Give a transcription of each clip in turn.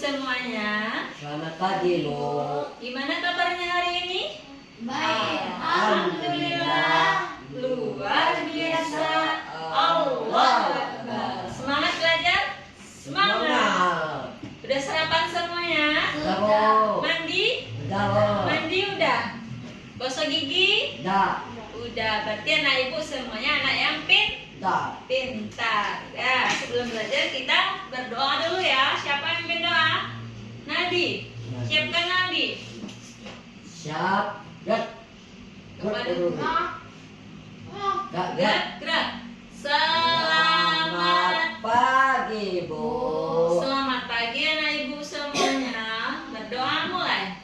semuanya. Selamat pagi, Bu. Gimana kabarnya hari ini? Baik, Alhamdulillah. Luar biasa. Allah Akbar. Semangat belajar? Semangat. Udah sarapan semuanya? Udah, Bu. Mandi? Udah, Bu. Mandi udah? Gosok gigi? Udah. Udah. Berarti anak ibu semuanya anak yang Udah. pintar. Ya, sebelum belajar kita berdoa dulu ya. Siapa yang pimpin doa? Nadi. Siapkan Nadi. Siap. Gerak. Kepada Gerak. gerak, gerak. Selamat pagi, Bu. Selamat pagi anak ibu semuanya. Berdoa mulai.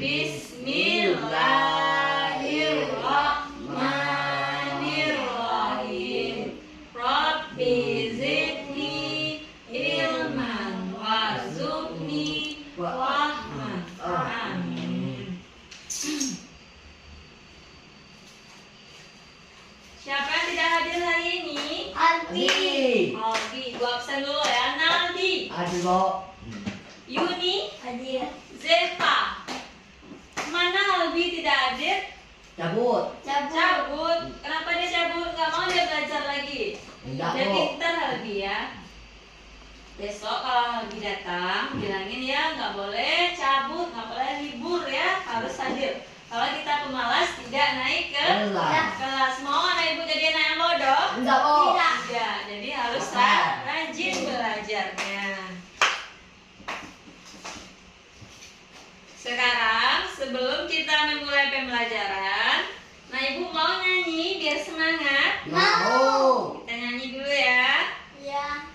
Bismillahirrahmanirrahim. Rabbi zidni ilman warzuqni rahman. Amin. Siapa yang tidak hadir hari ini? Adi. Aldi, ibu absen dulu ya. Naldi, Adi, Bu. Yuni, hadir. Zefa. Mana Albi tidak hadir? Cabut. Cabut. Kenapa dia cabut? Gak mau dia belajar lagi. Enggak, Dia Bu. pintar Albi ya. Besok kalau Albi datang, bilangin ya nggak boleh cabut, nggak boleh libur ya, harus hadir. Kalau kita pemalas tidak naik ke kelas. Mau anak ibu jadi anak yang bodoh? Enggak, Bu. Tidak. Jadi harus rajin belajarnya. Sekarang sebelum kita memulai pembelajaran, nah ibu mau nyanyi biar semangat. Mau. Kita nyanyi dulu ya. Ya.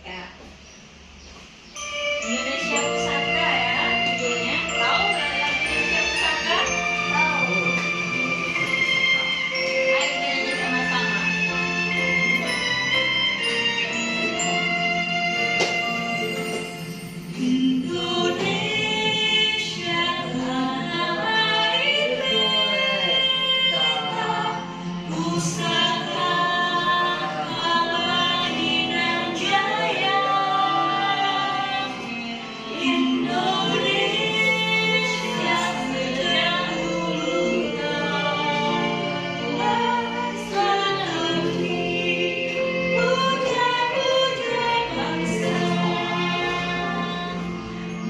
Ya. Indonesia Pusaka ya judulnya. Tahu nggak lagu Indonesia Pusaka? Tahu. Ayo kita nyanyi sama-sama. Indonesia tanah airku, pusaka abadi dan jaya. Indonesia sejak dulu bangsa negeri, puja-puja bangsa.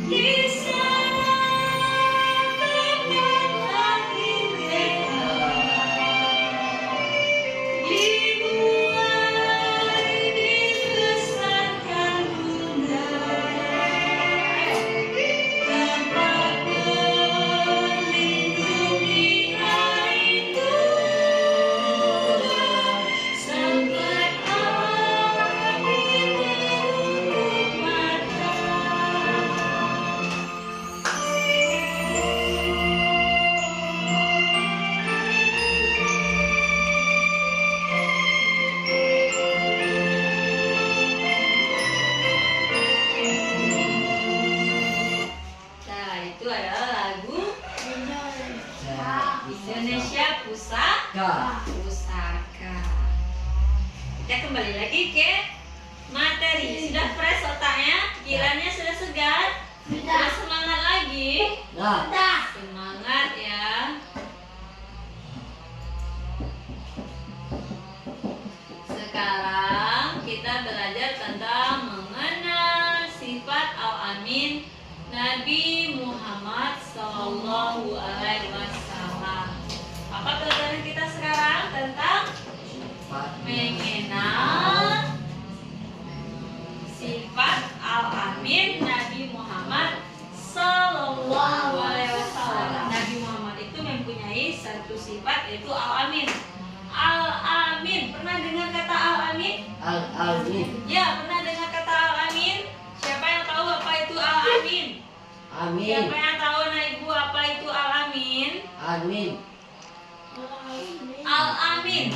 Di sana terdapat bendera, dimulai dibesarkan budaya, tanpa berlindung di air Tuhan, sampai akhir tutup mata. Nah, itu adalah lagu Indonesia Pusaka. Kita kembali lagi ke materi. Sudah fresh otaknya? Pikirannya sudah segar? Sudah semangat lagi? Nah. Semangat ya. Sekarang kita belajar tentang mengenal sifat Al-Amin Nabi Muhammad Sallallahu Alaihi Wasallam. Apa pelajaran kita sekarang tentang mengenal sifat Al-Amin Nabi Muhammad Sallallahu Alaihi Wasallam. Nabi Muhammad itu mempunyai satu sifat yaitu Al-Amin. Al-Amin, pernah dengar kata Al-Amin? Al-Amin. Ya, pernah dengar kata Al-Amin? Siapa yang tahu apa itu Al-Amin? Amin. Siapa yang tahu anak ibu apa itu Al-Amin? Amin. Al-Amin.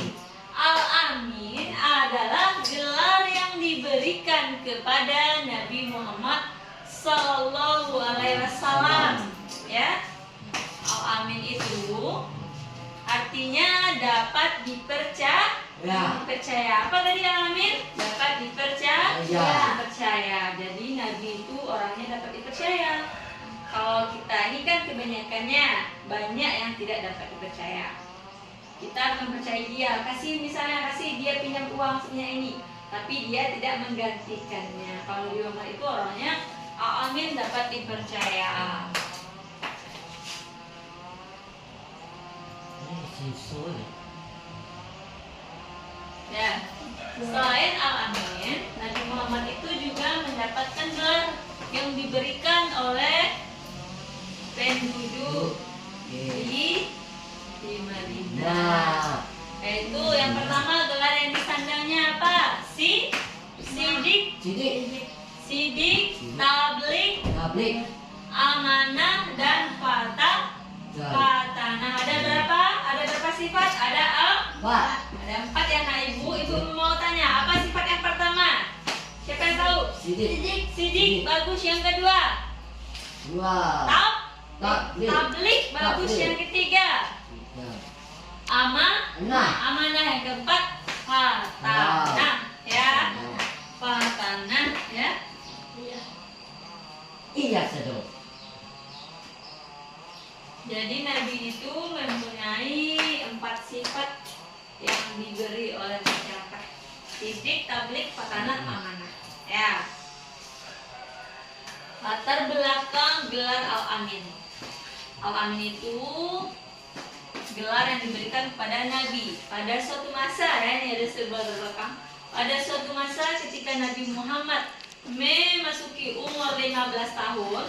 Al-Amin adalah gelar yang diberikan kepada Nabi Muhammad Sallallahu Alaihi Wasallam. Ya, Al-Amin itu artinya dapat dipercaya, Ya. Percaya. Apa tadi Al-Amin? Dapat dipercaya. Ya. Percaya. Jadi Nabi itu orangnya dapat dipercaya. Kalau kita ini kan kebanyakannya banyak yang tidak dapat dipercaya. Kita akan percaya dia, misalnya kasih dia pinjam uang sebanyak ini, tapi dia tidak menggantikannya. Kalau di Umar itu orangnya Al-Amin dapat dipercaya. Susul. Ya, selain Al-Amin, Nabi Muhammad itu juga mendapatkan gelar yang diberikan oleh penduduk di Madinah. Nah. Yaitu yang pertama gelar yang disandangnya apa? Sidik, Sidik. tablik, amanah dan fatah. Nah, ada berapa? Ada berapa sifat? Ada Pak. ada 4 ya nak ibu. Ibu mau tanya apa sifat yang pertama? Siapa yang tahu? Sidik. Bagus. Yang kedua? Dua. Tablik. Bagus. Tablik. Yang ketiga? Amanah. Yang keempat? Fatanah. Ya. Fatanah. Ya. Iya, Sedo. Jadi Nabi itu mempunyai 4 sifat yang diberi oleh masyarakat. Sidik, tablik, fatanah, amanah. Ya. Latar belakang gelar Al-Amin. Al-Amin itu gelar yang diberikan kepada Nabi pada suatu masa, ya, ini ada sebuah belakang. Pada suatu masa ketika Nabi Muhammad memasuki umur 15 tahun,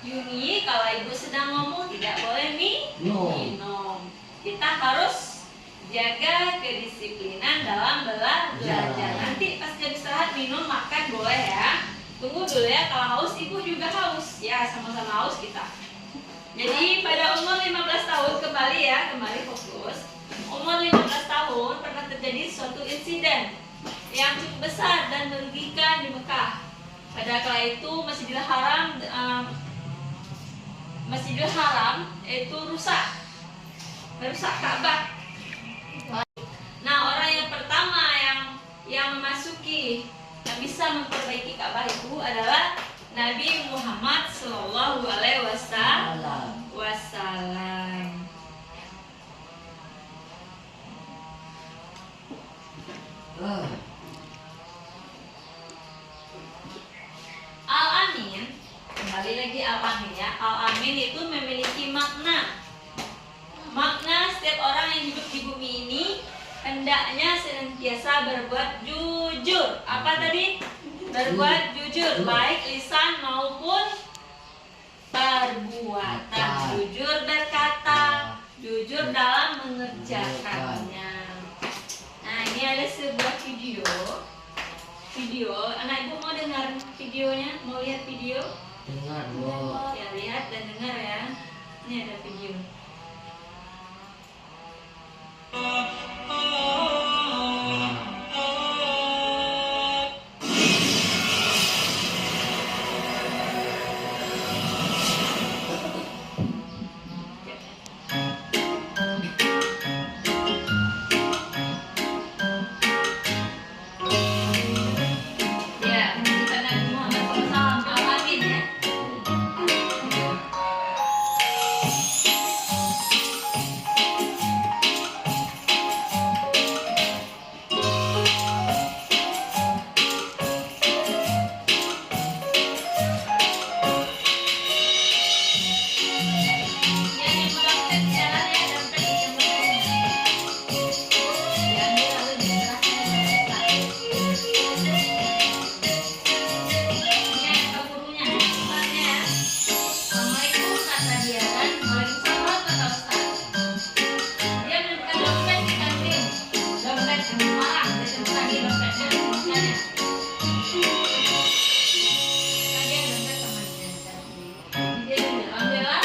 Yuni, kalau ibu sedang ngomong tidak boleh minum. Kita harus jaga kedisiplinan dalam belajar. Nanti pas jam istirahat minum, makan boleh ya. Tunggu dulu ya, kalau haus ibu juga haus. Ya, sama-sama haus kita. Jadi pada umur 15 tahun kembali fokus. Umur 15 tahun pernah terjadi suatu insiden yang cukup besar dan merugikan di Mekah. Pada kala itu Masjidil Haram itu rusak Ka'bah. Nah, orang yang pertama yang memasuki, yang bisa memperbaiki Ka'bah itu adalah Nabi Muhammad Shallallahu Alaihi Wasallam. Al-Amin, kembali lagi Al-Amin ya. Al-Amin itu memiliki makna. Makna setiap orang yang hidup di bumi ini hendaknya senantiasa berbuat jujur. Apa tadi? Berbuat jujur, baik lisan maupun perbuatan. Jujur berkata, jujur dalam mengerjakannya. Nah, ini ada sebuah video. Anak ibu mau dengar videonya? Mau lihat video? Dengar, Bu. Ya, lihat dan dengar ya. Ini ada video. Ya, kita Nabi Muhammad SAW Al-Amin ya. Yang melakukan jalan ya dan pergi ke Mekah. Diambil lalu diserahkan kepada kita. Ini ada gurunya, ustaznya ya. Assalamualaikum kata dia kan. Waalaikumsalam kata ustaz. Dia menemukan dompet di kantin. Dompet yang marah. Dia temukan lagi dompetnya. Makanya. Tadi ada dompet sama dia. Dia bilang, alhamdulillah.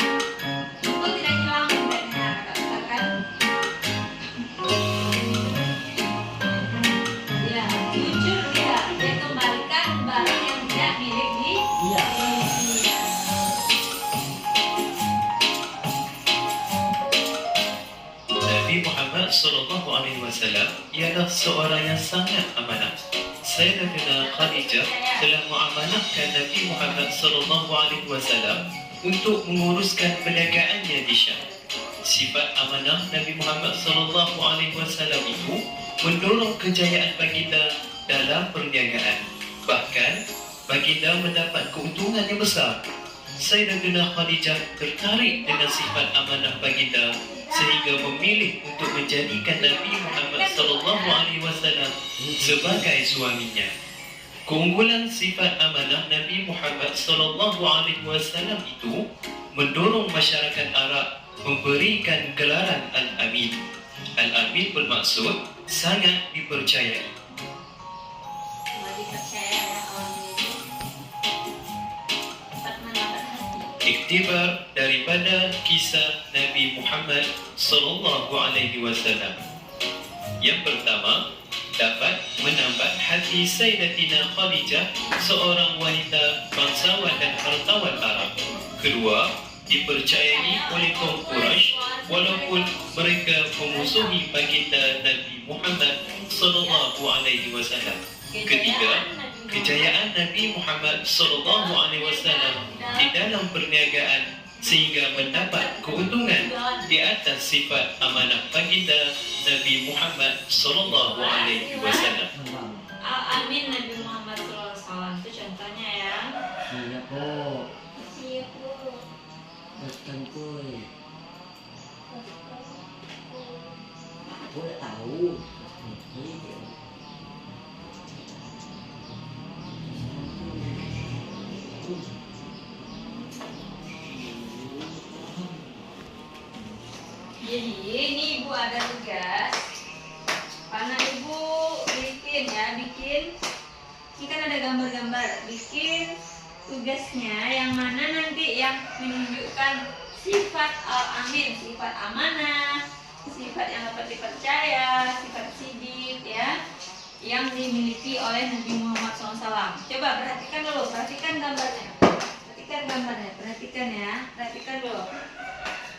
Untung tidak hilang dompetnya, kata ustaz kan. Ya, jujur dia kembalikan barang yang tidak milik Iya. dia. Nabi Muhammad Sallallahu Alaihi Wasallam ialah seorang yang sangat amanah. Sayyidatina Khadijah telah mengamanahkan Nabi Muhammad SAW untuk menguruskan perniagaannya di Syam. Sifat amanah Nabi Muhammad SAW itu mendorong kejayaan baginda dalam perniagaan. Bahkan, baginda mendapat keuntungan yang besar. Sayyidatina Khadijah tertarik dengan sifat amanah baginda sehingga memilih untuk menjadikan Nabi Muhammad SAW sebagai suaminya. Keunggulan sifat amanah Nabi Muhammad SAW itu mendorong masyarakat Arab memberikan gelaran Al-Amin. Al-Amin bermaksud sangat dipercayai. Dipercaya ya orang ini dapat mendapat hati. Iktibar daripada kisah Nabi Muhammad SAW. Yang pertama, dapat menambah hati Sayyidatina Khadijah, seorang wanita bangsawan dan hartawan Arab. Kedua, dipercayai oleh kaum Quraisy walaupun mereka memusuhi baginda Nabi Muhammad SAW. Ketiga, kejayaan Nabi Muhammad SAW di dalam perniagaan sehingga mendapat keuntungan di atas sifat amanah baginda Nabi Muhammad SAW. Al-Amin Nabi Muhammad SAW itu contohnya ya. Iya po. Siapa? Tekan kuy. Aku udah tahu. Jadi ini ibu ada tugas. Karena ibu bikin ini kan ada gambar-gambar. Bikin tugasnya yang mana nanti yang menunjukkan sifat al-amin, sifat amanah, sifat yang dapat dipercaya, sifat sidik ya, yang dimiliki oleh Nabi Muhammad SAW. Coba perhatikan dulu, perhatikan gambarnya, perhatikan ya, perhatikan dulu.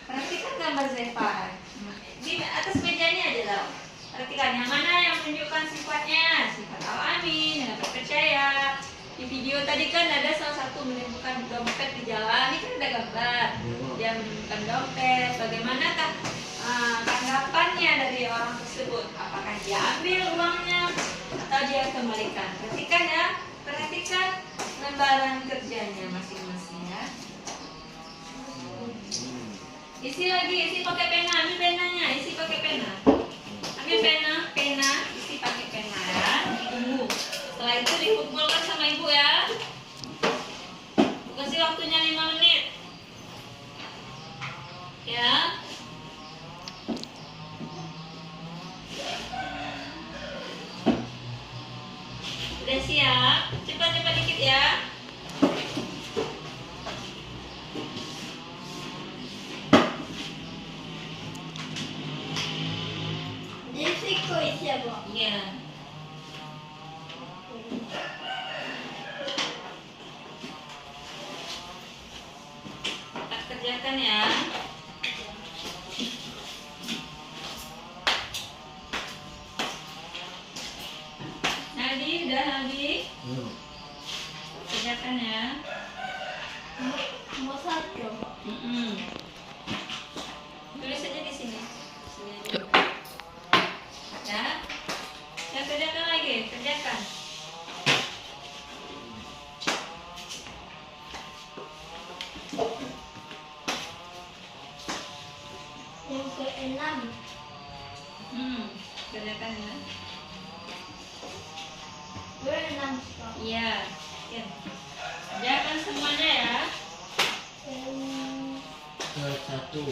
Perhatikan gambar Zefa di atas meja ini aja tau. Perhatikan yang mana yang menunjukkan sifatnya, sifat al-amin, yang dapat percaya. Di video tadi kan ada salah satu menemukan dompet di jalan, ini kan ada gambar. Dia menemukan dompet. Bagaimanakah tanggapannya dari orang tersebut? Apakah dia ambil uangnya atau dia kembalikan? Perhatikan ya, perhatikan lembaran kerjanya masing-masing ya. Isi lagi, isi pakai pena, ambil penanya, isi pakai pena. Ambil pena, isi pakai pena ya. Tunggu. Setelah itu dikumpulkan sama ibu ya. Kasih waktunya 5 menit. Ya. Udah siap? Cepat-cepat dikit ya. Risiko siapa? Iya. Kita kerjakan ya. Nadi, udah Nadi? Kerjakan ya. Mau satu. Tulis aja di sini. Sini aja. Ya. Ya, kerjakan lagi, kerjakan. Yang ke-6. Kerjakan ya. 6 stop. Iya. Ya. Kerjakan semuanya ya. Ke satu.